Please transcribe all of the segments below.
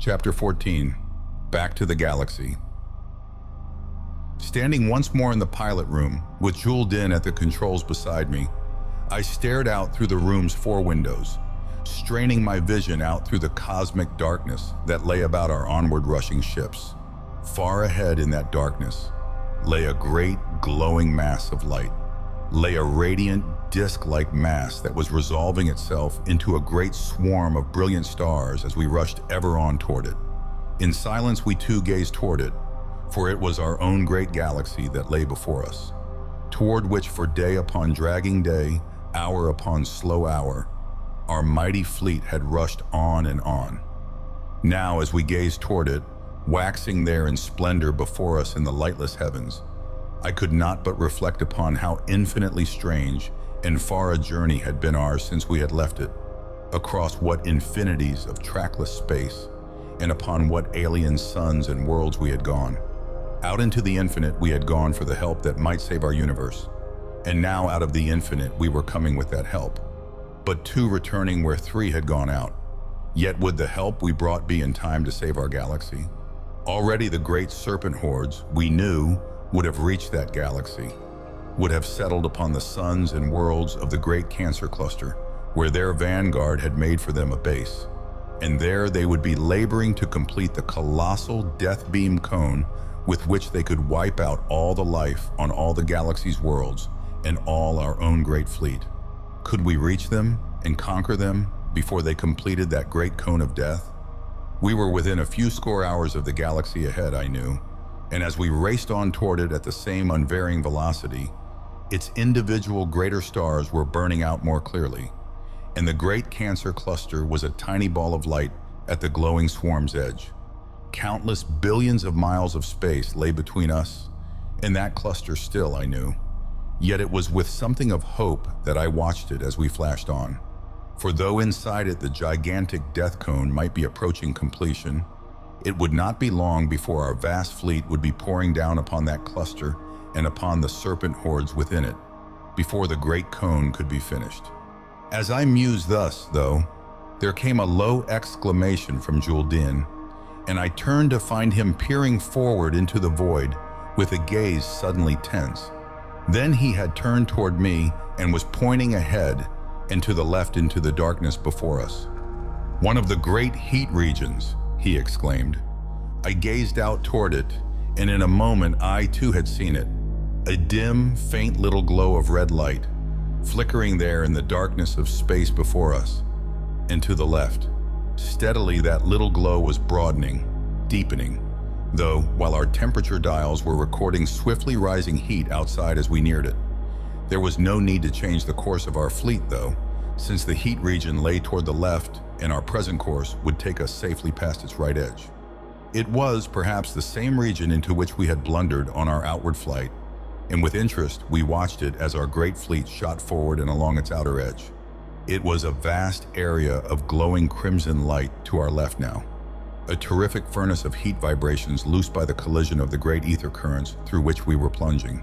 Chapter 14. Back to the Galaxy. Standing once more in the pilot room, with Din at the controls beside me, I stared out through the room's 4 windows, straining my vision out through the cosmic darkness that lay about our onward rushing ships. Far ahead in that darkness lay a great glowing mass of light, lay a radiant disc-like mass that was resolving itself into a great swarm of brilliant stars as we rushed ever on toward it. In silence, we too gazed toward it, for it was our own great galaxy that lay before us, toward which for day upon dragging day, hour upon slow hour, our mighty fleet had rushed on and on. Now, as we gazed toward it, waxing there in splendor before us in the lightless heavens, I could not but reflect upon how infinitely strange and far a journey had been ours since we had left it, across what infinities of trackless space, and upon what alien suns and worlds we had gone. Out into the infinite we had gone for the help that might save our universe, and now out of the infinite we were coming with that help, but 2 returning where 3 had gone out. Yet would the help we brought be in time to save our galaxy? Already the great serpent-hordes, we knew, would have reached that galaxy, would have settled upon the suns and worlds of the great Cancer cluster, where their vanguard had made for them a base. And there they would be laboring to complete the colossal death beam cone with which they could wipe out all the life on all the galaxy's worlds and all our own great fleet. Could we reach them and conquer them before they completed that great cone of death? We were within a few score hours of the galaxy ahead, I knew, and as we raced on toward it at the same unvarying velocity, its individual greater stars were burning out more clearly, and the great Cancer cluster was a tiny ball of light at the glowing swarm's edge. Countless billions of miles of space lay between us and that cluster still, I knew. Yet it was with something of hope that I watched it as we flashed on. For though inside it the gigantic death cone might be approaching completion, it would not be long before our vast fleet would be pouring down upon that cluster and upon the serpent hordes within it, before the great cone could be finished. As I mused thus, though, there came a low exclamation from Din, and I turned to find him peering forward into the void with a gaze suddenly tense. Then he had turned toward me and was pointing ahead and to the left into the darkness before us. "One of the great heat regions," he exclaimed. I gazed out toward it, and in a moment I too had seen it. A dim, faint little glow of red light, flickering there in the darkness of space before us. And to the left, steadily that little glow was broadening, deepening, though while our temperature dials were recording swiftly rising heat outside as we neared it. There was no need to change the course of our fleet, though, since the heat region lay toward the left and our present course would take us safely past its right edge. It was perhaps the same region into which we had blundered on our outward flight, and with interest we watched it as our great fleet shot forward and along its outer edge. It was a vast area of glowing crimson light to our left now, a terrific furnace of heat vibrations loosed by the collision of the great ether currents through which we were plunging.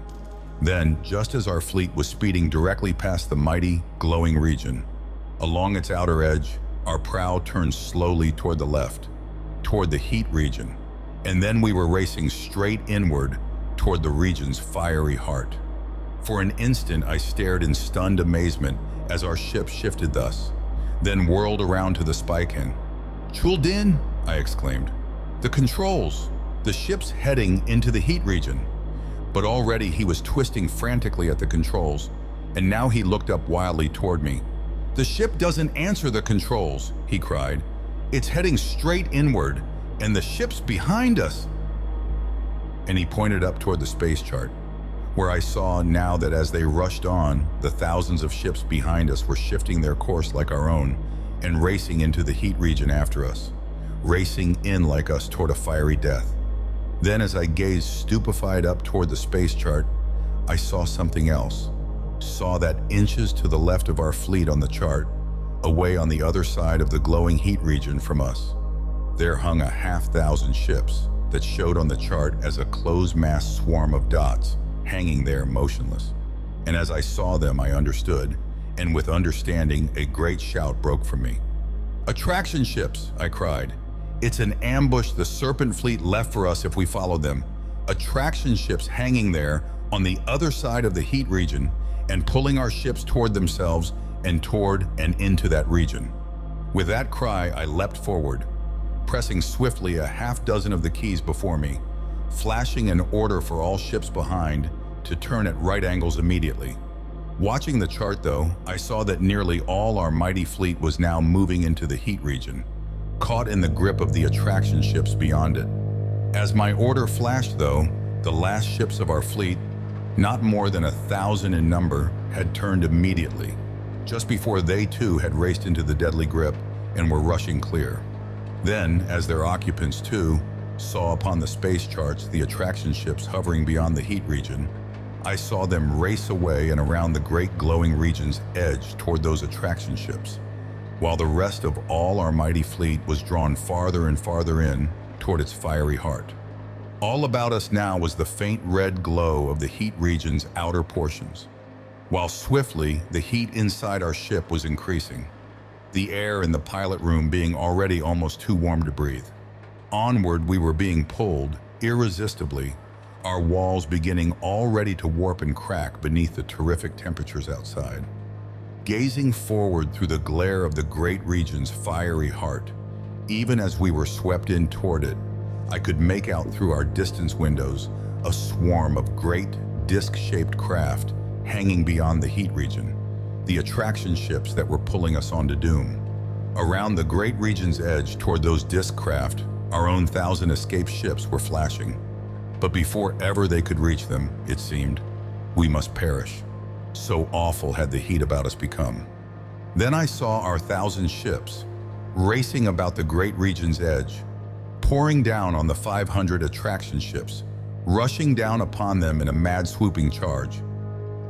Then, just as our fleet was speeding directly past the mighty, glowing region, along its outer edge, our prow turned slowly toward the left, toward the heat region, and then we were racing straight inward toward the region's fiery heart. For an instant I stared in stunned amazement as our ship shifted thus, then whirled around to the spike-hen. "Din," I exclaimed. "The controls! The ship's heading into the heat region." But already he was twisting frantically at the controls, and now he looked up wildly toward me. "The ship doesn't answer the controls," he cried. "It's heading straight inward, and the ship's behind us." And he pointed up toward the space chart, where I saw now that as they rushed on, the thousands of ships behind us were shifting their course like our own and racing into the heat region after us, racing in like us toward a fiery death. Then as I gazed stupefied up toward the space chart, I saw something else, saw that inches to the left of our fleet on the chart, away on the other side of the glowing heat region from us, there hung 1,000 ships that showed on the chart as a close-mass swarm of dots, hanging there motionless. And as I saw them, I understood, and with understanding, a great shout broke from me. "Attraction ships!" I cried. It's an ambush the Serpent Fleet left for us if we follow them. Attraction ships hanging there on the other side of the heat region and pulling our ships toward themselves and toward and into that region. With that cry, I leapt forward, pressing swiftly a half dozen of the keys before me, flashing an order for all ships behind to turn at right angles immediately. Watching the chart though, I saw that nearly all our mighty fleet was now moving into the heat region, caught in the grip of the attraction ships beyond it. As my order flashed though, the last ships of our fleet, not more than 1,000 in number, had turned immediately, just before they too had raced into the deadly grip and were rushing clear. Then, as their occupants too saw upon the space charts the attraction ships hovering beyond the heat region, I saw them race away and around the great glowing region's edge toward those attraction ships, while the rest of all our mighty fleet was drawn farther and farther in toward its fiery heart. All about us now was the faint red glow of the heat region's outer portions, while swiftly the heat inside our ship was increasing, the air in the pilot room being already almost too warm to breathe. Onward we were being pulled, irresistibly, our walls beginning already to warp and crack beneath the terrific temperatures outside. Gazing forward through the glare of the great region's fiery heart, even as we were swept in toward it, I could make out through our distance windows a swarm of great disc-shaped craft hanging beyond the heat region, the attraction ships that were pulling us onto doom. Around the great region's edge toward those disc craft, our own 1,000 escaped ships were flashing. But before ever they could reach them, it seemed, we must perish. So awful had the heat about us become. Then I saw our 1,000 ships, racing about the great region's edge, pouring down on the 500 attraction ships, rushing down upon them in a mad swooping charge.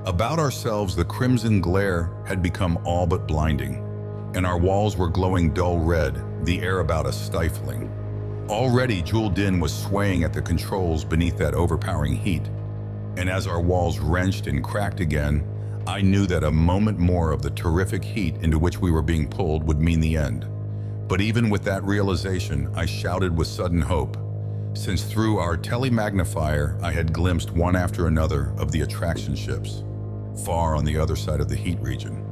About ourselves the crimson glare had become all but blinding, and our walls were glowing dull red, the air about us stifling. Already Din was swaying at the controls beneath that overpowering heat, and as our walls wrenched and cracked again, I knew that a moment more of the terrific heat into which we were being pulled would mean the end. But even with that realization, I shouted with sudden hope, since through our telemagnifier I had glimpsed one after another of the attraction ships, far on the other side of the heat region,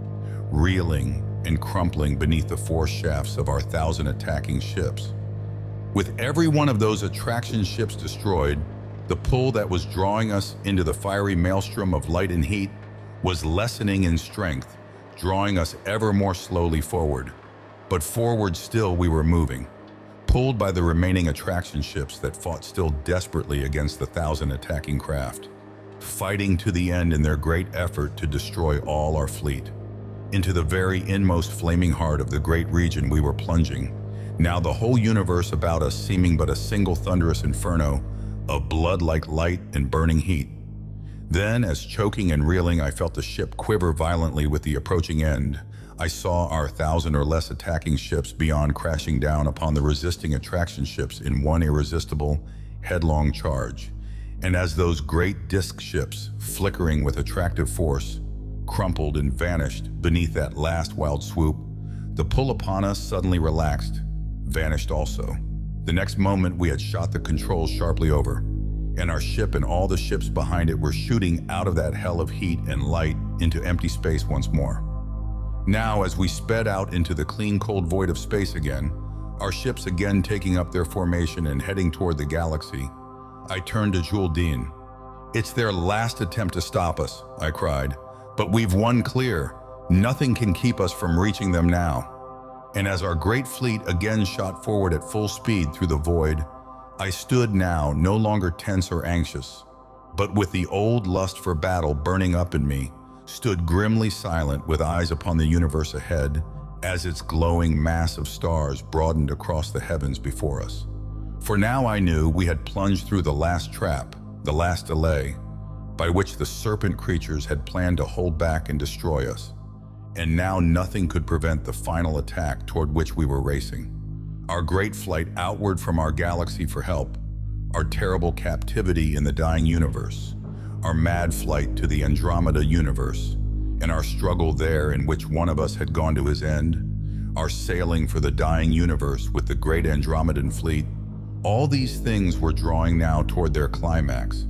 reeling and crumpling beneath the force shafts of our 1,000 attacking ships. With every one of those attraction ships destroyed, the pull that was drawing us into the fiery maelstrom of light and heat was lessening in strength, drawing us ever more slowly forward. But forward still we were moving, pulled by the remaining attraction ships that fought still desperately against the 1,000 attacking craft, fighting to the end in their great effort to destroy all our fleet. Into the very inmost flaming heart of the great region we were plunging, now the whole universe about us seeming but a single thunderous inferno of blood-like light and burning heat. Then, as choking and reeling I felt the ship quiver violently with the approaching end, I saw our 1,000 or less attacking ships beyond crashing down upon the resisting attraction ships in one irresistible, headlong charge. And as those great disc ships, flickering with attractive force, crumpled and vanished beneath that last wild swoop, the pull upon us suddenly relaxed, vanished also. The next moment we had shot the controls sharply over, and our ship and all the ships behind it were shooting out of that hell of heat and light into empty space once more. Now, as we sped out into the clean, cold void of space again, our ships again taking up their formation and heading toward the galaxy, I turned to Din. "It's their last attempt to stop us," I cried, "but we've won clear. Nothing can keep us from reaching them now." And as our great fleet again shot forward at full speed through the void, I stood now no longer tense or anxious, but with the old lust for battle burning up in me, stood grimly silent with eyes upon the universe ahead as its glowing mass of stars broadened across the heavens before us. For now I knew we had plunged through the last trap, the last delay, by which the serpent-creatures had planned to hold back and destroy us. And now nothing could prevent the final attack toward which we were racing. Our great flight outward from our galaxy for help, our terrible captivity in the dying universe, our mad flight to the Andromeda universe, and our struggle there in which one of us had gone to his end, our sailing for the dying universe with the great Andromedan fleet, all these things were drawing now toward their climax,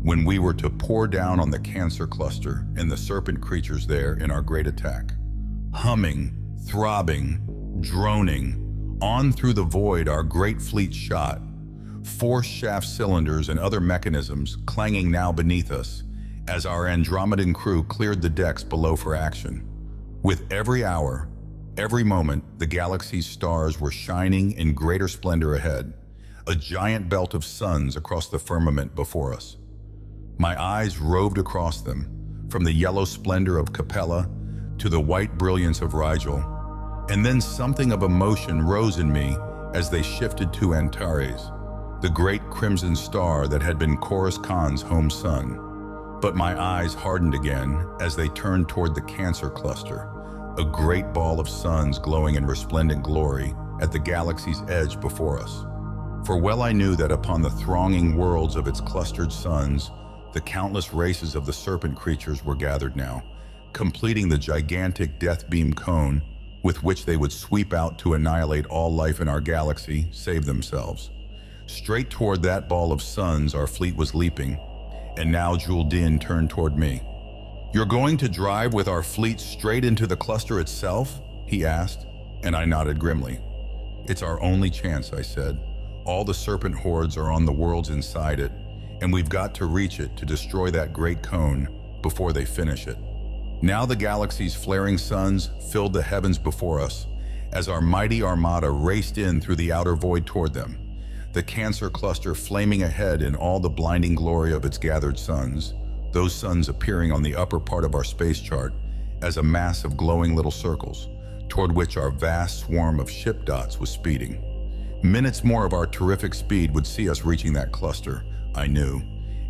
when we were to pour down on the Cancer cluster and the serpent creatures there in our great attack. Humming, throbbing, droning, on through the void our great fleet shot, force shaft cylinders and other mechanisms clanging now beneath us as our Andromedan crew cleared the decks below for action. With every hour, every moment, the galaxy's stars were shining in greater splendor ahead, a giant belt of suns across the firmament before us. My eyes roved across them, from the yellow splendor of Capella to the white brilliance of Rigel, and then something of emotion rose in me as they shifted to Antares, the great crimson star that had been Coruscant's home sun. But my eyes hardened again as they turned toward the Cancer cluster, a great ball of suns glowing in resplendent glory at the galaxy's edge before us. For well I knew that upon the thronging worlds of its clustered suns, the countless races of the serpent creatures were gathered now, completing the gigantic death beam cone with which they would sweep out to annihilate all life in our galaxy, save themselves. Straight toward that ball of suns our fleet was leaping, and now Din turned toward me. "You're going to drive with our fleet straight into the cluster itself?" he asked, and I nodded grimly. "It's our only chance," I said. "All the serpent hordes are on the worlds inside it, and we've got to reach it to destroy that great cone before they finish it." Now the galaxy's flaring suns filled the heavens before us as our mighty armada raced in through the outer void toward them, the Cancer cluster flaming ahead in all the blinding glory of its gathered suns, those suns appearing on the upper part of our space chart as a mass of glowing little circles, toward which our vast swarm of ship dots was speeding. Minutes more of our terrific speed would see us reaching that cluster, I knew,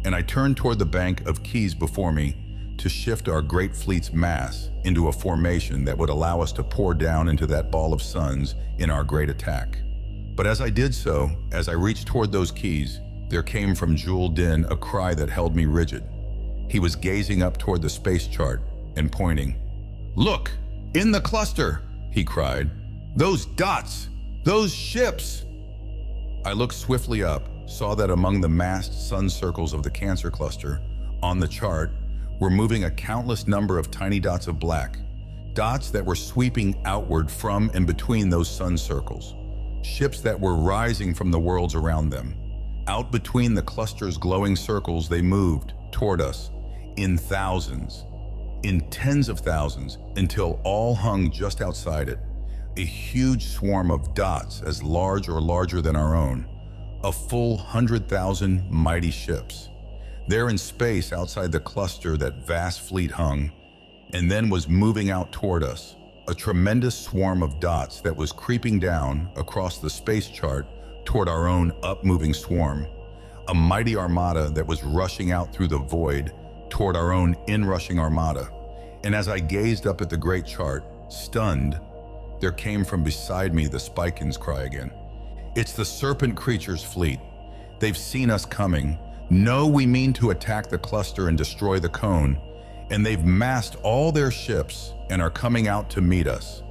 and I turned toward the bank of keys before me to shift our great fleet's mass into a formation that would allow us to pour down into that ball of suns in our great attack. But as I did so, as I reached toward those keys, there came from Din a cry that held me rigid. He was gazing up toward the space chart and pointing. "Look, in the cluster!" he cried. "Those dots! Those ships!" I looked swiftly up, saw that among the massed sun circles of the Cancer cluster, on the chart, were moving a countless number of tiny dots of black, dots that were sweeping outward from and between those sun circles, ships that were rising from the worlds around them. Out between the cluster's glowing circles they moved toward us, in thousands, in tens of thousands, until all hung just outside it, a huge swarm of dots as large or larger than our own, a full 100,000 mighty ships. There in space outside the cluster that vast fleet hung, and then was moving out toward us, a tremendous swarm of dots that was creeping down across the space chart toward our own up-moving swarm, a mighty armada that was rushing out through the void toward our own in-rushing armada. And as I gazed up at the great chart, stunned, there came from beside me the Spikins cry again. "It's the serpent-creatures fleet. They've seen us coming, know we mean to attack the cluster and destroy the cone, and they've massed all their ships and are coming out to meet us."